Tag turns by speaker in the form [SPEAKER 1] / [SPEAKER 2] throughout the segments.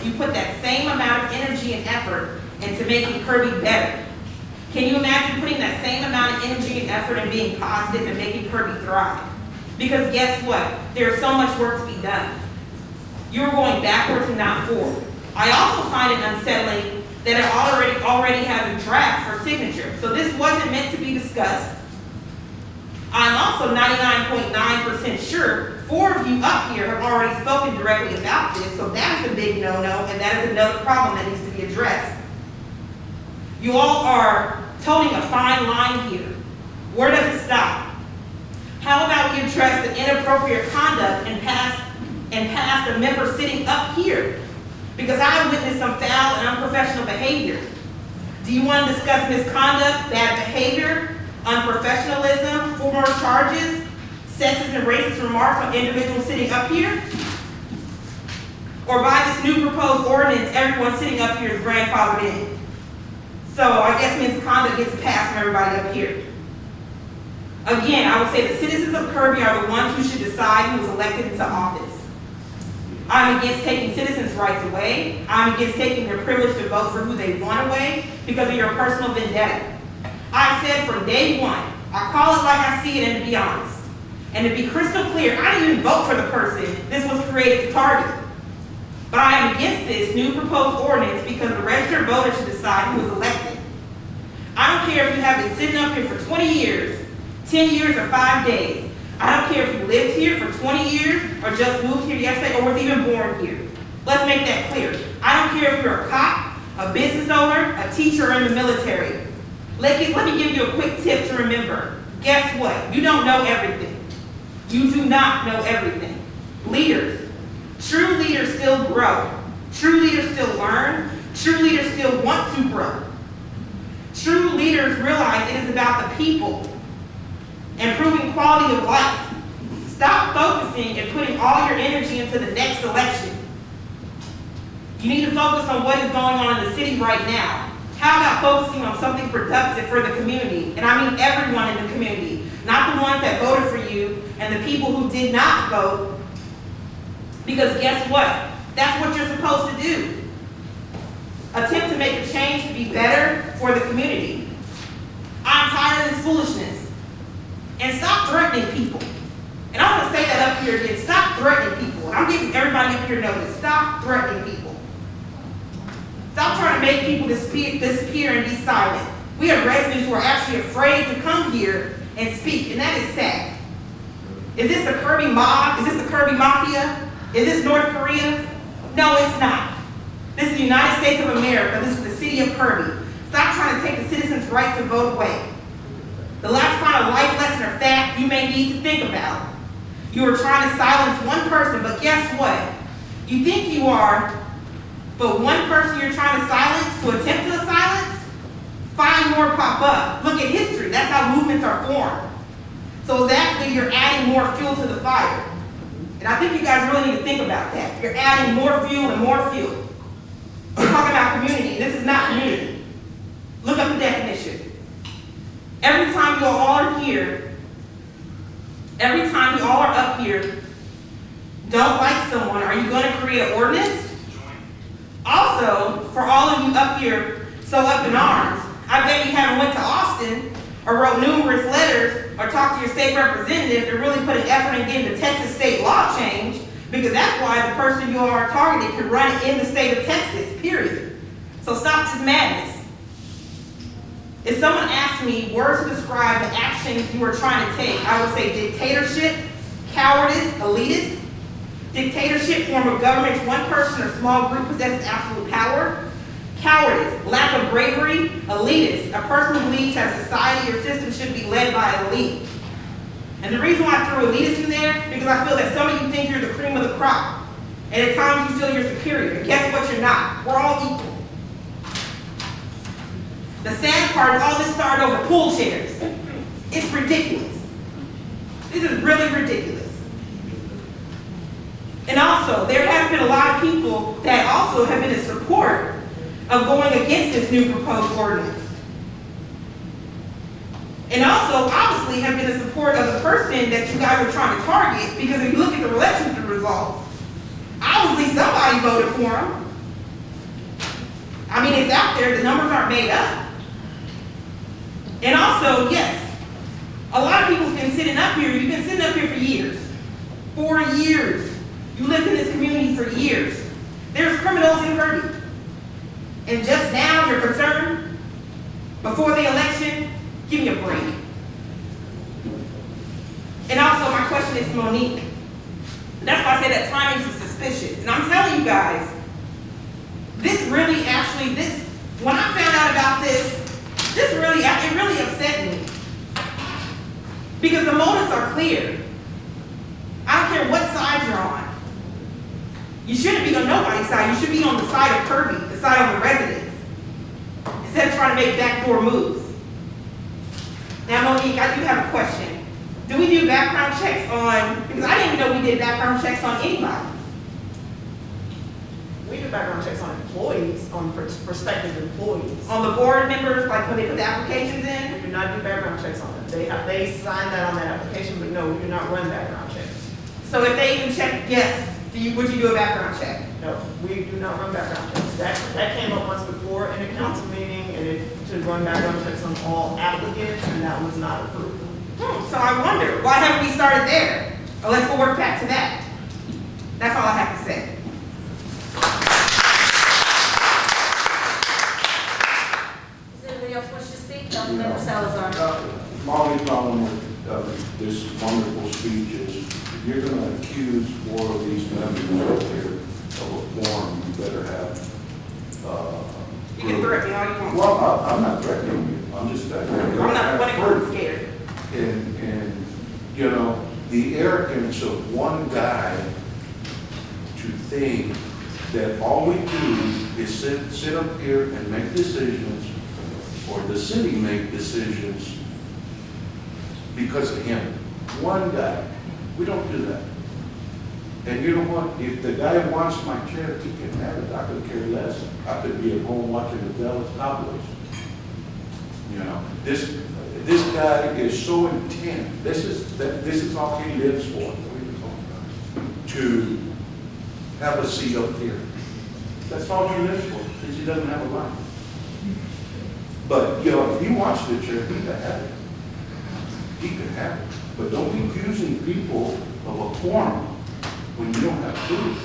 [SPEAKER 1] you put that same amount of energy and effort into making Kirby better? Can you imagine putting that same amount of energy and effort and being positive and making Kirby thrive? Because guess what? There's so much work to be done. You're going backwards and not forward. I also find it unsettling that it already has a draft for signature. So this wasn't meant to be discussed. I'm also 99.9% sure 4 of you up here have already spoken directly about this, so that is a big no-no, and that is another problem that needs to be addressed. You all are toting a fine line here. Where does it stop? How about we address the inappropriate conduct and past a member sitting up here? Because I witnessed some foul and unprofessional behavior. Do you want to discuss misconduct, bad behavior, unprofessionalism, former charges, sexist and racist remarks on individuals sitting up here? Or by this new proposed ordinance, everyone sitting up here is grandfathered in? So I guess misconduct gets passed from everybody up here. Again, I would say the citizens of Kirby are the ones who should decide who is elected into office. I'm against taking citizens' rights away. I'm against taking their privilege to vote for who they want away because of your personal vendetta. I've said from day one, I call it like I see it and to be honest. And to be crystal clear, I didn't even vote for the person this was created to target. But I am against this new proposed ordinance because the registered voter should decide who is elected. I don't care if you have been sitting up here for 20 years, 10 years, or 5 days. I don't care if you lived here for 20 years or just moved here yesterday or was even born here. Let's make that clear. I don't care if you're a cop, a business owner, a teacher, or in the military. Let me give you a quick tip to remember. Guess what? You don't know everything. You do not know everything. Leaders. True leaders still grow. True leaders still learn. True leaders still want to grow. True leaders realize it is about the people. Improving quality of life. Stop focusing and putting all your energy into the next election. You need to focus on what is going on in the city right now. How about focusing on something productive for the community? And I mean everyone in the community, not the ones that voted for you and the people who did not vote. Because guess what? That's what you're supposed to do. Attempt to make a change to be better for the community. I'm tired of this foolishness. And stop threatening people. And I want to say that up here again. Stop threatening people. And I'm giving everybody up here notice. Stop threatening people. Stop trying to make people disappear and be silent. We have residents who are actually afraid to come here and speak, and that is sad. Is this the Kirby mob? Is this the Kirby mafia? Is this North Korea? No, it's not. This is the United States of America. This is the city of Kirby. Stop trying to take the citizens' right to vote away. The last kind of life lesson or fact you may need to think about. You are trying to silence one person, but guess what? You think you are, but one person you're trying to silence, to attempt to silence, 5 more pop up. Look at history. That's how movements are formed. So exactly, you're adding more fuel to the fire. And I think you guys really need to think about that. You're adding more fuel and more fuel. We're talking about community. This is not community. Look up the definition. Every time you all are here, every time you all are up here, don't like someone, are you going to create an ordinance? Also, for all of you up here, so up in arms, I bet you haven't went to Austin or wrote numerous letters or talked to your state representative to really put an effort in getting the Texas state law changed, because that's why the person you are targeting can run in the state of Texas, period. So stop this madness. If someone asked me words to describe the actions you are trying to take, I would say dictatorship, cowardice, elitist. Dictatorship, form of government in which one person or small group possesses absolute power. Cowardice, lack of bravery. Elitist, a person who believes that society or system should be led by an elite. And the reason why I threw elitist in there, because I feel that some of you think you're the cream of the crop. And at times you feel you're superior. And guess what? You're not. We're all equal. The sad part is all this started over pool chairs. It's ridiculous. This is really ridiculous. And also, there has been a lot of people that also have been in support of going against this new proposed ordinance. And also, obviously, have been in support of the person that you guys are trying to target, because if you look at the election results, obviously somebody voted for him. I mean, it's out there, the numbers aren't made up. And also, yes, a lot of people's been sitting up here, you've been sitting up here for years. 4 years. You lived in this community for years. There's criminals in Kirby. And just now you're concerned? Before the election? Give me a break. And also my question is to Monique. That's why I say that timing is suspicious. And I'm telling you guys, this really actually, when I found out about this really upset me. Because the motives are clear. I don't care what side you're on. You shouldn't be on nobody's side. You should be on the side of Kirby, the side of the residents, instead of trying to make backdoor moves. Now, Monique, I do have a question. Do we do background checks on, because I didn't even know we did background checks on anybody.
[SPEAKER 2] We do background checks on employees, on prospective employees.
[SPEAKER 1] On the board members, like when they put the applications in?
[SPEAKER 2] We do not do background checks on them. They sign that on that application, but no, we do not run background checks.
[SPEAKER 1] So if they even check, yes, would you do a background check?
[SPEAKER 2] No, we do not run background checks. That came up once before in a council meeting, and to run background checks on all applicants, and that was not approved.
[SPEAKER 1] So I wonder, why haven't we started there? Well, let's go work back to that. That's all I have to say.
[SPEAKER 3] Does anybody else wish to speak? Councilmember Salazar.
[SPEAKER 4] My only problem with this wonderful speech is if you're going to accuse 4 of these members out here of a form, you better have.
[SPEAKER 1] You can threaten me all you want.
[SPEAKER 4] Well, I'm not threatening you. I'm just saying.
[SPEAKER 1] I'm not I'm scared.
[SPEAKER 4] And you know, the arrogance of one guy to think that all we do is sit up here and make decisions, or the city make decisions because of him. One guy. We don't do that. And you know what? If the guy wants my chair, he can have it. I could care less. I could be at home watching the Dallas Cowboys. You know, this guy is so intent. This is all he lives for. To have a seat up here. That's all he lives for, because he doesn't have a life. But you know, if he wants the chair, he can have it. He can have it. But don't be accusing people of a quorum when you don't have proof.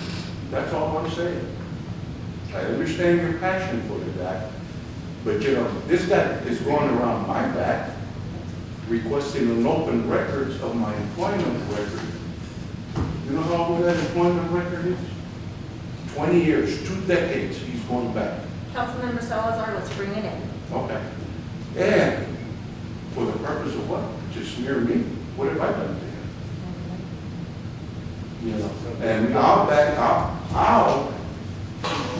[SPEAKER 4] That's all I'm saying. I understand your passion for the guy, but you know, this guy is going around my back requesting an open records of my employment record. You know how old that employment record is? 20 years, 2 decades he's going back.
[SPEAKER 3] Councilmember Salazar, let's bring it in.
[SPEAKER 4] Okay. And for the purpose of what? To smear me? What have I done to him? You know, and I'll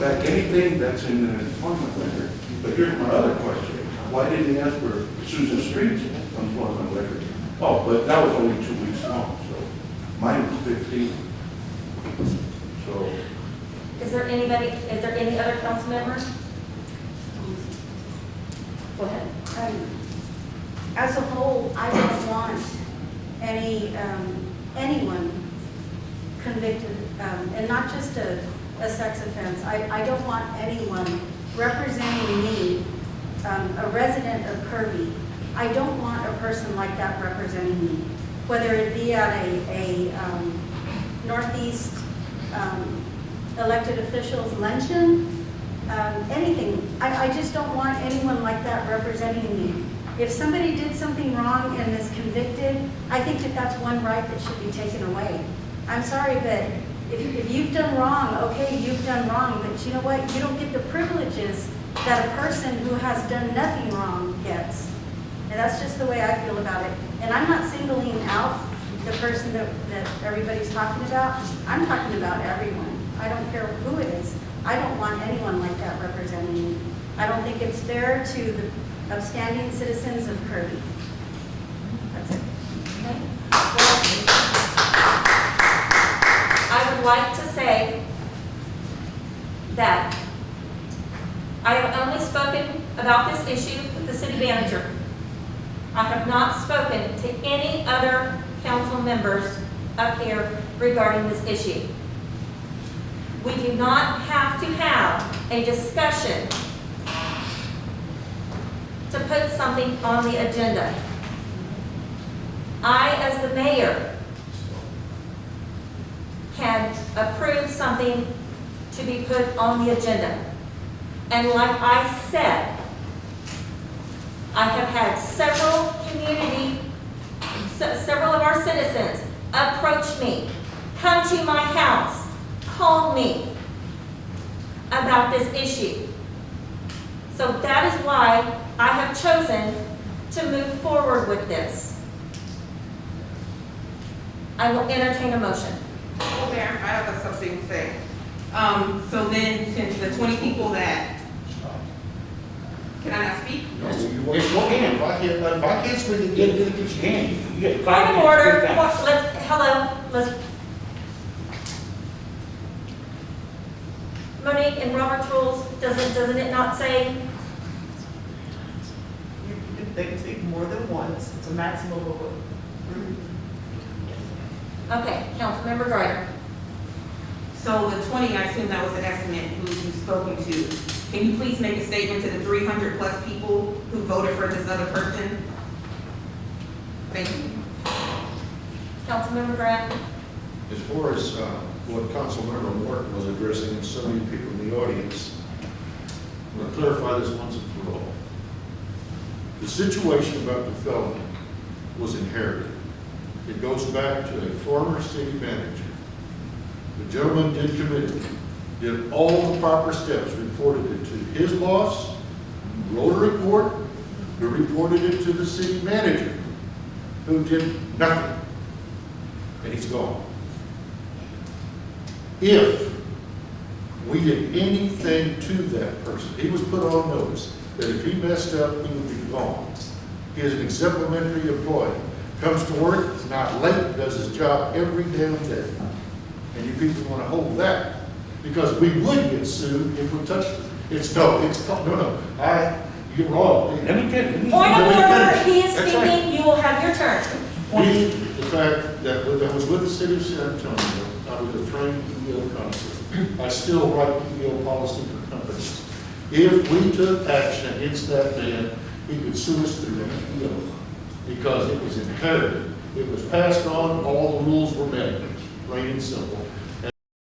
[SPEAKER 4] back anything that's in the employment record. But here's my other question. Why didn't he ask for Susan Street's employment record? Oh, but that was only 2 weeks long, so mine was 15. So.
[SPEAKER 3] Is there any other council members? Go ahead.
[SPEAKER 5] As a whole, I don't want anyone convicted, and not just a sex offense. I don't want anyone representing me, a resident of Kirby. I don't want a person like that representing me, whether it be at a Northeast elected officials luncheon, anything. I just don't want anyone like that representing me. If somebody did something wrong and is convicted, I think that that's one right that should be taken away. I'm sorry, but if you've done wrong, okay, you've done wrong, but you know what? You don't get the privileges that a person who has done nothing wrong gets. And that's just the way I feel about it. And I'm not singling out the person that everybody's talking about. I'm talking about everyone. I don't care who it is. I don't want anyone like that representing me. I don't think it's fair to the upstanding citizens of Kirby. That's it.
[SPEAKER 3] Okay. Well, I would like to say that I have only spoken about this issue with the city manager. I have not spoken to any other council members up here regarding this issue. We do not have to have a discussion to put something on the agenda. I, as the mayor, can approve something to be put on the agenda. And like I said, I have had several several of our citizens approach me, come to my house, call me about this issue. So that is why I have chosen to move forward with this. I will entertain a motion.
[SPEAKER 1] Well, Mayor, I have something to say. So then, since the 20 people that, can I not speak?
[SPEAKER 6] It's your hand. If I can't speak, then get your hand. You get 5
[SPEAKER 3] Point of
[SPEAKER 6] minutes.
[SPEAKER 3] order,
[SPEAKER 6] Break down.
[SPEAKER 3] hello, let's. Monique, in Robert's rules, doesn't it not say,
[SPEAKER 2] They can speak more than once, it's a maximum of what?
[SPEAKER 3] okay, Councilmember Greider.
[SPEAKER 1] So the 20, I assume that was the estimate who you've spoken to. Can you please make a statement to the 300 plus people who voted for this other person? Thank you.
[SPEAKER 3] Councilmember Grant.
[SPEAKER 7] As far as what Councilmember Morton was addressing and so many people in the audience, I'm going to clarify this once and for all. The situation about the felony was inherited. It goes back to a former city manager. The gentleman did commit it, did all the proper steps, reported it to his boss, wrote a report, who reported it to the city manager, who did nothing, and he's gone. If we did anything to that person, he was put on notice that if he messed up, he would be gone. He is an exemplary employee. Comes to work, not late, does his job every damn day. And you people want to hold that, because we would get sued if we touched it. No, you're wrong.
[SPEAKER 6] Let me finish.
[SPEAKER 3] Point of
[SPEAKER 6] Let me
[SPEAKER 3] order,
[SPEAKER 6] finish.
[SPEAKER 3] he is
[SPEAKER 6] That's right.
[SPEAKER 3] speaking, you will have your turn.
[SPEAKER 7] The fact that when I was with the city of San Antonio, I was a trained EO consultant. I still write EO policy for companies. If we took action against that man, he could sue us through an EO, because it was inherited. It was passed on, all the rules were met, plain and simple.